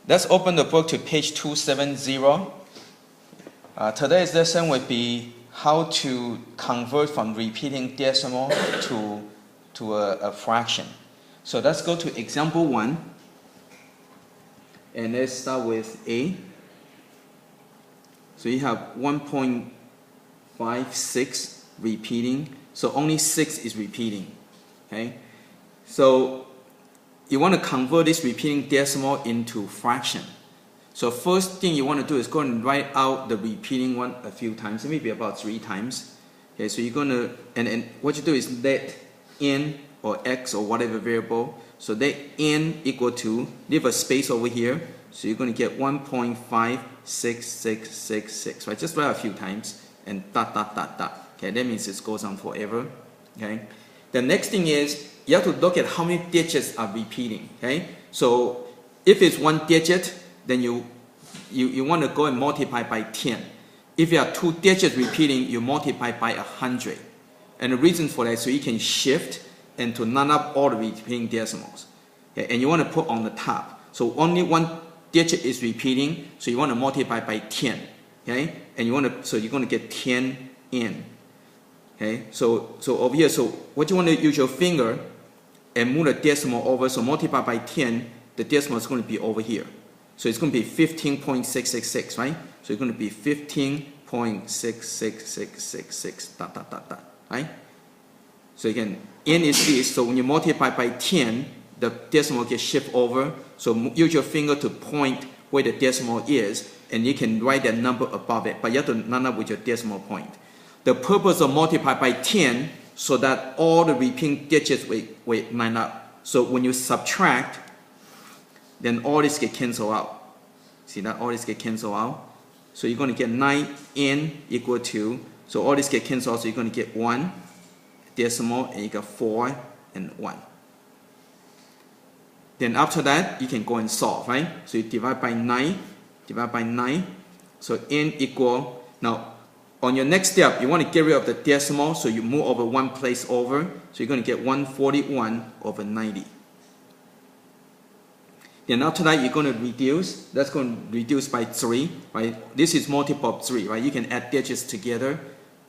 Let's open the book to page 270. Today's lesson would be how to convert from repeating decimal to a fraction. So let's go to example 1. And let's start with A. So you have 1.56 repeating. So only 6 is repeating. Okay? So you want to convert this repeating decimal into fraction. So first thing you want to do is go and write out the repeating one a few times, maybe about 3 times. Okay, so you're going to, and what you do is let n or x or whatever variable, so let n equal to, leave a space over here, so you're going to get 1.5666, right? Just write a few times and dot, dot, dot, dot. Okay, that means it goes on forever. Okay. The next thing is, you have to look at how many digits are repeating. Okay, so if it's 1 digit, then you want to go and multiply by 10. If you have 2 digits repeating, you multiply by 100. And the reason for that is so you can shift and to none up all the repeating decimals. Okay, and you want to put on the top. So only 1 digit is repeating, so you want to multiply by 10. Okay, and you want to, so you're going to get 10 in. Okay, so over here, so what you want to use your finger and move the decimal over, so multiply by 10, the decimal is going to be over here. So it's going to be 15.6666, right? So it's going to be 15.66666, dot, dot, dot, dot, right? So again, n is this, so when you multiply by 10, the decimal gets shift over. So use your finger to point where the decimal is, and you can write that number above it, but you have to line up with your decimal point. The purpose of multiply by 10, so that all the repeating digits will line up. So when you subtract, then all this get cancelled out. See that? All this get cancelled out. So you're going to get 9n equal to, so all this get cancelled out, so you're going to get 1 decimal, and you got 4 and 1. Then after that, you can go and solve, right? So you divide by 9, so n equal, now on your next step, you want to get rid of the decimal, so you move over 1 place over, so you're going to get 141 over 90. Then after that, you're going to reduce. That's going to reduce by 3, right? This is multiple of 3, right? You can add digits together,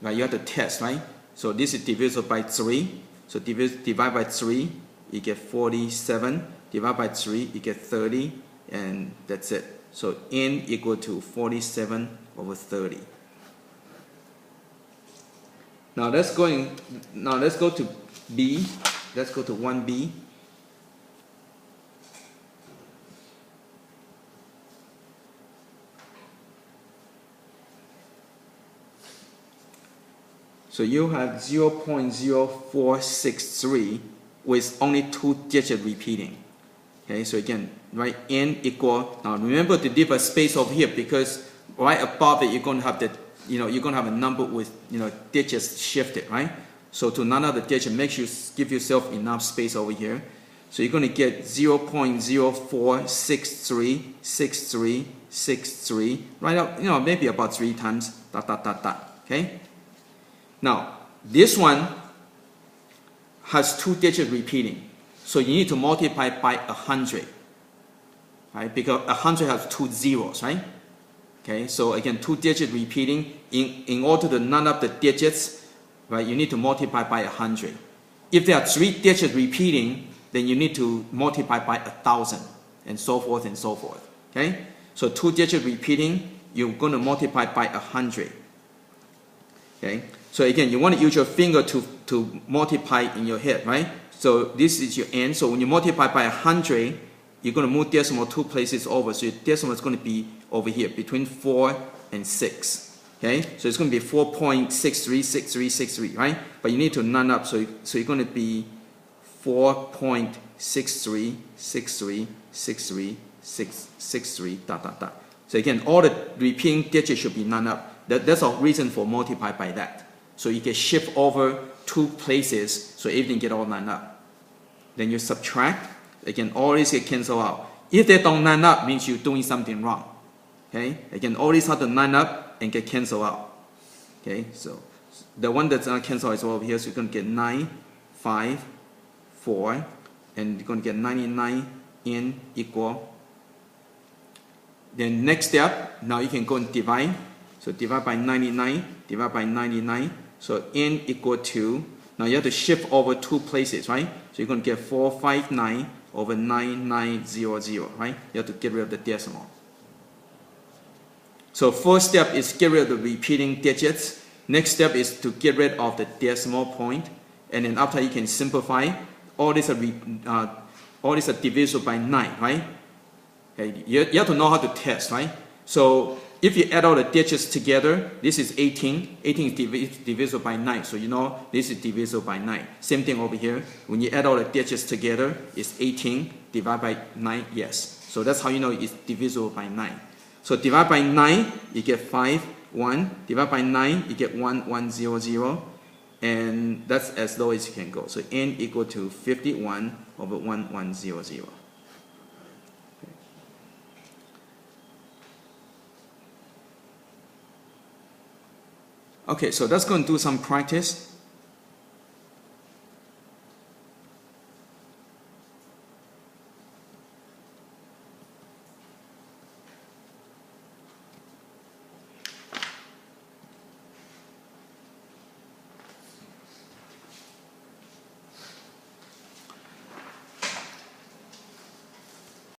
right? You have to test, right? So this is divisible by 3. So divide by 3, you get 47. Divide by 3, you get 30, and that's it. So n equal to 47 over 30. Now let's go to B. Let's go to 1B. So you have 0.0463 with only 2 digits repeating. Okay, so again, write n equal, now remember to leave a space over here, because right above it you're going to have the, you're going to have a number with, digits shifted, right? So to none of the digits, make sure you give yourself enough space over here. So you're going to get 0.04636363, right up, maybe about 3 times, dot, dot, dot, dot, okay? Now, this one has 2 digits repeating. So you need to multiply by 100, right? Because 100 has 2 zeros, right? Okay, so again, 2 digits repeating. In order to none up the digits, right, you need to multiply by 100. If there are 3 digits repeating, then you need to multiply by 1,000, and so forth and so forth. Okay, so 2 digits repeating, you're going to multiply by 100. Okay, so again, you want to use your finger to multiply in your head, right? So this is your n. So when you multiply by 100, you're going to move decimal 2 places over. So your decimal is going to be over here, between 4 and 6. Okay, so it's going to be 4.636363, right? But you need to none up, so you're going to be 4.63636363, dot, dot, dot. So again, all the repeating digits should be none up. That's a reason for multiply by that. So you can shift over 2 places, so everything get all lined up. Then you subtract. Again, all these get cancelled out. If they don't line up, means you're doing something wrong. Okay? Again, all these have to line up and get cancelled out. Okay? So the one that's not cancelled is over here, so you're going to get 9, 5, 4, and you're going to get 99 n equal Then next step, now you can go and divide. So divide by 99, divide by 99. So n equal to, now you have to shift over 2 places, right? So you're going to get 459 over 9900, right? You have to get rid of the decimal. So first step is get rid of the repeating digits. Next step is to get rid of the decimal point. And then after you can simplify, all these are divisible by 9, right? Okay, you have to know how to test, right? So if you add all the digits together, this is 18. 18 is divisible by 9, so you know this is divisible by 9. Same thing over here. When you add all the digits together, it's 18 divided by 9, yes. So that's how you know it's divisible by 9. So divide by 9, you get 5, 1. Divide by 9, you get 1, 1, 0, 0. And that's as low as you can go. So n equal to 51 over 1, 1, 0, 0. Okay, so let's go and do some practice.